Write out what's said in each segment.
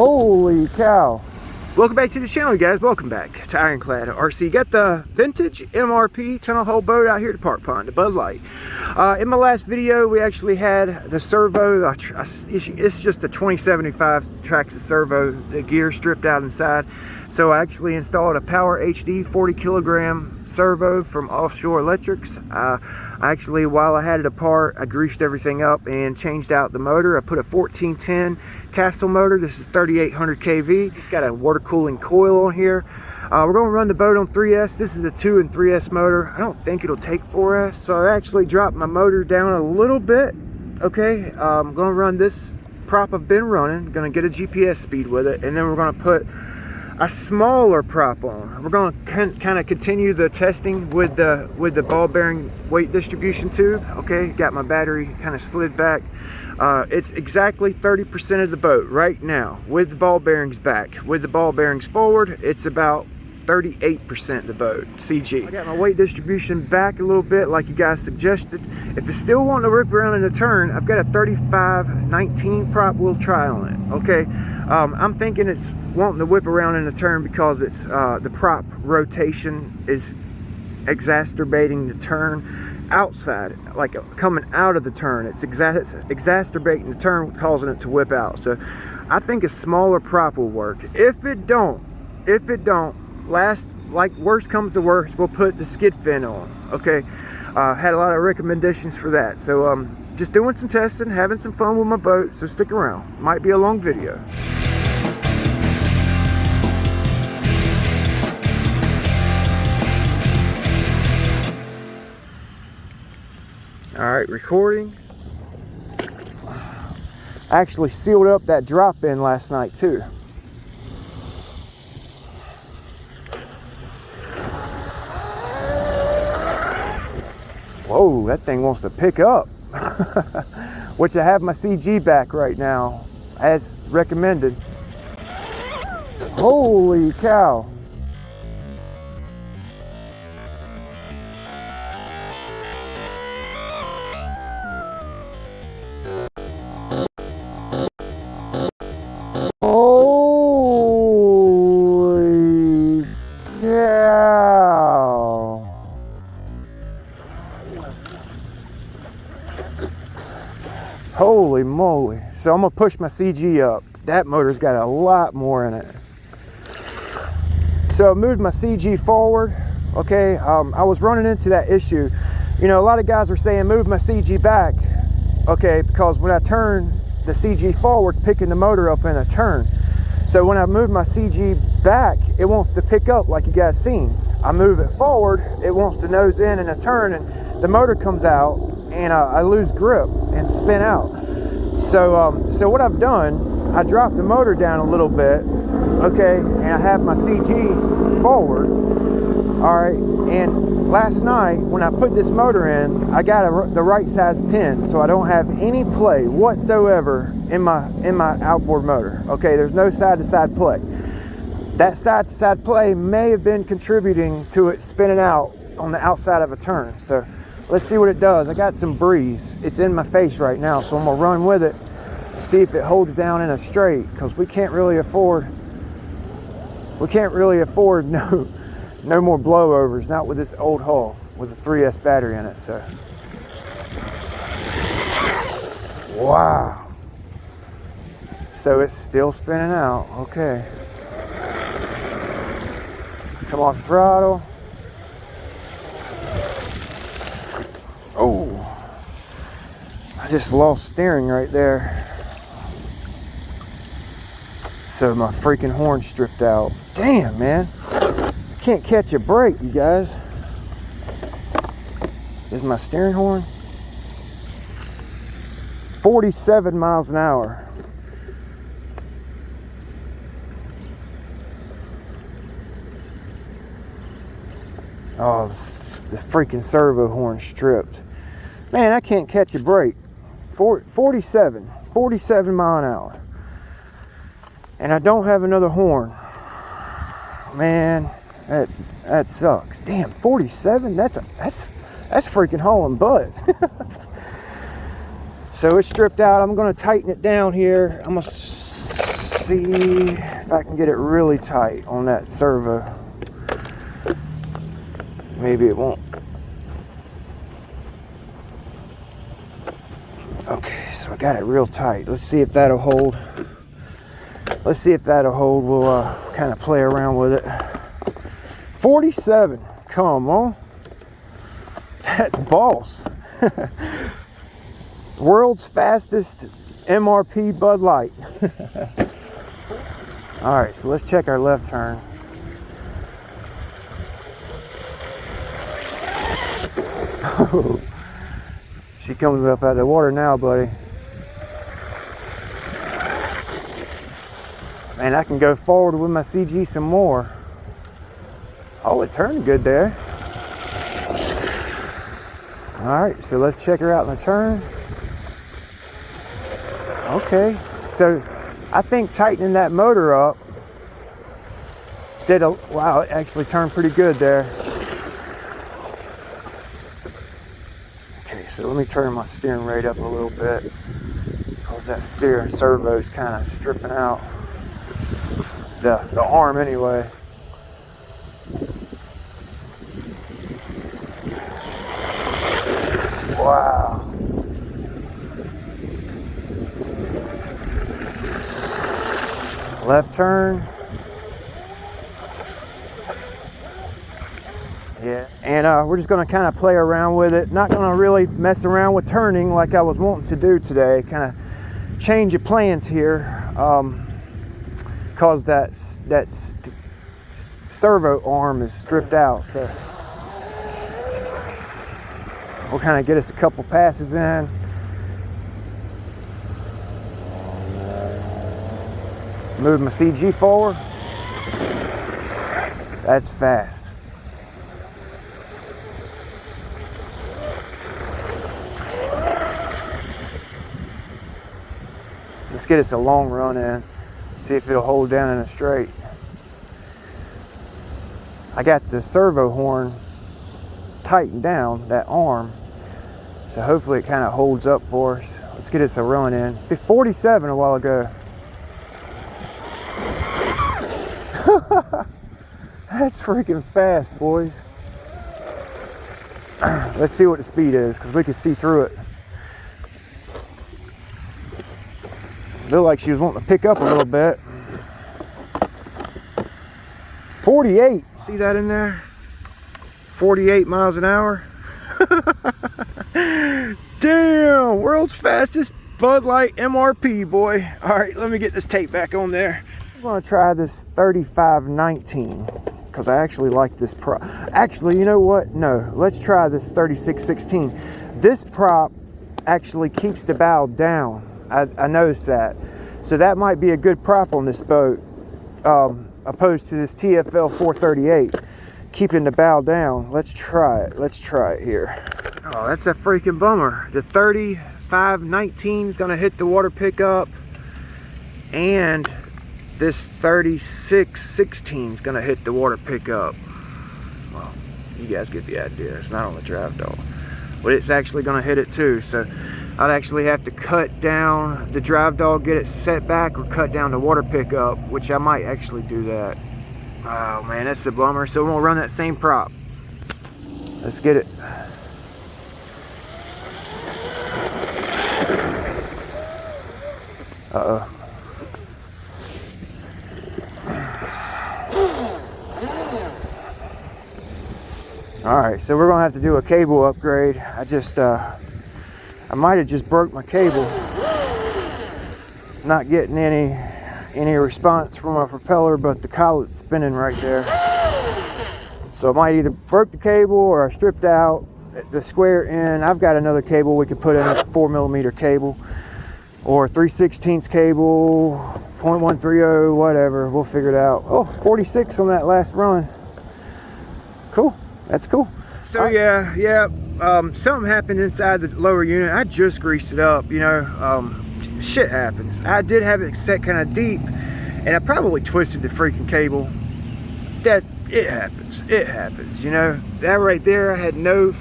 Holy cow. Welcome back to the channel, guys. Welcome back to Ironclad RC. Got the vintage MRP tunnel hole boat out here at the Park Pond, the Bud Light. In my last video, we actually had the servo. It's just a 2075 tracks of servo, the gear stripped out inside. So I actually installed a Power HD 40 kilogram servo from Offshore Electrics. Actually, while I had it apart, I greased everything up and changed out the motor. I put a 1410 Castle motor. This is 3800 kV. It's got a water cooling coil on here. We're going to run the boat on 3S. This is a 2 and 3S motor. I don't think it'll take 4S. So I actually dropped my motor down a little bit. Okay, I'm going to run this prop I've been running. Going to get a GPS speed with it, and then we're going to put a smaller prop on. We're going to kind of continue the testing with the ball bearing weight distribution tube. Okay, got my battery kind of slid back. It's exactly 30% of the boat right now with the ball bearings back. With the ball bearings forward, it's about 38% of the boat, CG. I got my weight distribution back a little bit like you guys suggested. If it's still wanting to rip around in the turn, I've got a 35-19 prop we'll try on it, okay? I'm thinking it's wanting to whip around in the turn because it's the prop rotation is exacerbating the turn outside, like coming out of the turn. It's exacerbating the turn, causing it to whip out. So I think a smaller prop will work. If it don't, like worst comes to worst, we'll put the skid fin on. Okay, had a lot of recommendations for that. So just doing some testing, having some fun with my boat. So stick around. Might be a long video. All right, recording. I actually sealed up that drop in last night too. Whoa, that thing wants to pick up. Which I have my CG back right now as recommended. Holy cow. Holy cow. Holy moly. So I'm gonna push my CG up. That motor's got a lot more in it. So I moved my CG forward. Okay, I was running into that issue. You know, a lot of guys were saying move my CG back. Okay, because when I turn the CG forward, it's picking the motor up in a turn. So when I move my CG back, it wants to pick up like you guys seen. I move it forward, it wants to nose in a turn, and the motor comes out, and I lose grip and spin out. So what I've done, I dropped the motor down a little bit, okay, and I have my CG forward. All right, and last night when I put this motor in, I got the right size pin, so I don't have any play whatsoever in my outboard motor. Okay, there's no side-to-side play. That side-to-side play may have been contributing to it spinning out on the outside of a turn. So let's see what it does. I got some breeze. It's in my face right now, so I'm gonna run with it, see if it holds down in a straight, because we can't really afford no more blowovers, not with this old hull with a 3S battery in it. So wow. So it's still spinning out. Okay. Come off throttle. Oh, I just lost steering right there. So my freaking horn stripped out. Damn, man. Can't catch a break, you guys. Is my steering horn? 47 miles an hour. Oh, the freaking servo horn stripped. Man, I can't catch a break. 47 mile an hour. And I don't have another horn. Man, that sucks. Damn, 47? That's freaking hauling butt. So it's stripped out. I'm gonna tighten it down here. I'm gonna see if I can get it really tight on that servo. Maybe it won't. Okay, so I got it real tight. Let's see if that'll hold. Let's see if that'll hold. We'll kind of play around with it. 47. Come on. That's boss. World's fastest MRP Bud Light. Alright, so let's check our left turn. Oh, she comes up out of the water now, buddy. Man, I can go forward with my CG some more. Oh, it turned good there. Alright, so let's check her out in the turn. Okay, so I think tightening that motor up did a, wow, it actually turned pretty good there. Okay, so let me turn my steering rate up a little bit, because that steering servo is kind of stripping out the arm anyway. Wow. Left turn. Yeah, and we're just going to kind of play around with it. Not going to really mess around with turning like I was wanting to do today. Kind of change your plans here, because that servo arm is stripped out. So we'll kind of get us a couple passes in. Move my CG forward. That's fast. Let's get us a long run in. See if it'll hold down in a straight. I got the servo horn tightened down, that arm. So hopefully it kind of holds up for us. Let's get us a run in. 47 a while ago. That's freaking fast, boys. Let's see what the speed is, because we can see through it. Looked like she was wanting to pick up a little bit. 48. See that in there? 48 miles an hour. Damn, world's fastest Bud Light MRP, boy. All right, let me get this tape back on there. I'm gonna try this 3519 because I actually like this prop. Actually, you know what? No, let's try this 3616. This prop actually keeps the bow down. I noticed that. So that might be a good prop on this boat, opposed to this TFL 438. Keeping the bow down. Let's try it. Let's try it here. Oh, that's a freaking bummer. The 3519 is gonna hit the water pickup, and this 3616 is gonna hit the water pickup. Well, you guys get the idea. It's not on the drive dog, but it's actually gonna hit it too. So I'd actually have to cut down the drive dog, get it set back, or cut down the water pickup, which I might actually do that. Oh man, that's a bummer. So we're gonna run that same prop. Let's get it. Uh-oh. Alright, so we're gonna have to do a cable upgrade. I might have just broke my cable. Not getting any response from my propeller, but the collet's spinning right there. So I might either broke the cable or I stripped out the square end. I've got another cable we could put in, a 4mm cable or 3/16 cable, 0.130, whatever. We'll figure it out. Oh, 46 on that last run. Cool. That's cool. So yeah, something happened inside the lower unit. I just greased it up, you know. Shit happens. I did have it set kind of deep, and I probably twisted the freaking cable. It happens, you know. That right there, I had no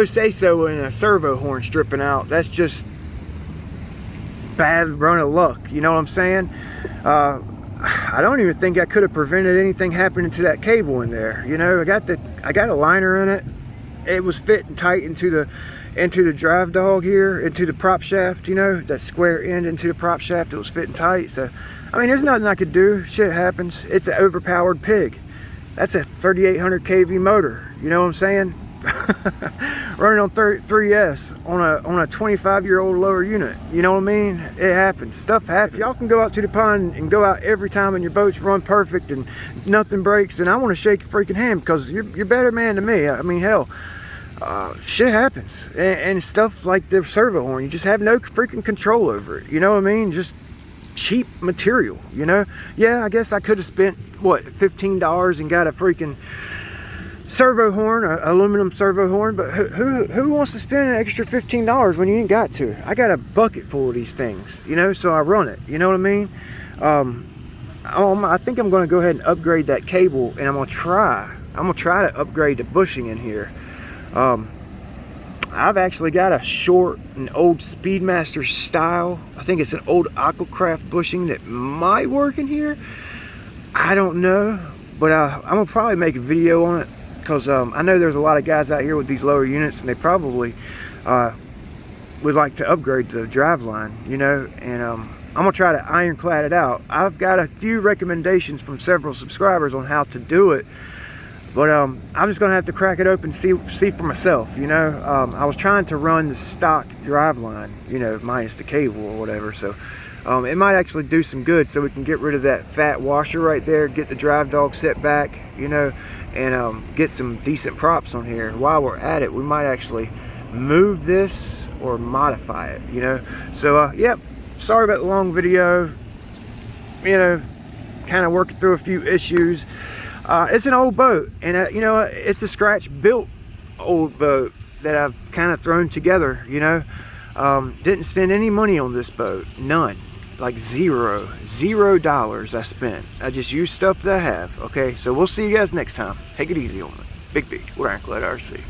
say so in a servo horn stripping out. That's just bad run of luck, you know what I'm saying? I don't even think I could have prevented anything happening to that cable in there. You know, I got a liner in it. It was fitting tight into the drive dog here, into the prop shaft, you know, that square end into the prop shaft. It was fitting tight. So I mean, there's nothing I could do. Shit happens. It's an overpowered pig. That's a 3800 kV motor, you know what I'm saying? Running on 3S on a 25-year-old lower unit, you know what I mean? It happens. Stuff happens. If y'all can go out to the pond and go out every time and your boats run perfect and nothing breaks, then I want to shake your freaking hand, because you're better man than me. I mean, hell, shit happens, and stuff like the servo horn, you just have no freaking control over it, you know what I mean? Just cheap material, you know? Yeah, I guess I could have spent what, $15 and got a freaking servo horn, an aluminum servo horn, but who wants to spend an extra $15 when you ain't got to? I got a bucket full of these things, you know, so I run it, you know what I mean? I think I'm going to go ahead and upgrade that cable, and I'm going to try to upgrade the bushing in here. I've actually got a short, an old Speedmaster style, I think it's an old Aquacraft bushing that might work in here. I don't know, but I'm going to probably make a video on it, because I know there's a lot of guys out here with these lower units, and they probably would like to upgrade the Driveline, you know, and I'm gonna try to ironclad it out. I've got a few recommendations from several subscribers on how to do it, but I'm just gonna have to crack it open and see for myself, you know. I was trying to run the stock Driveline, you know, minus the cable or whatever, so it might actually do some good, so we can get rid of that fat washer right there, get the drive dog set back, you know, and get some decent props on here. While we're at it, we might actually move this or modify it, you know. So yep, sorry about the long video, you know, kind of working through a few issues. It's an old boat, and you know, it's a scratch built old boat that I've kind of thrown together, you know. Didn't spend any money on this boat, none. Like $0 I spent. I just used stuff that I have. Okay, so we'll see you guys next time. Take it easy on it. Big, we're Ironclad RC.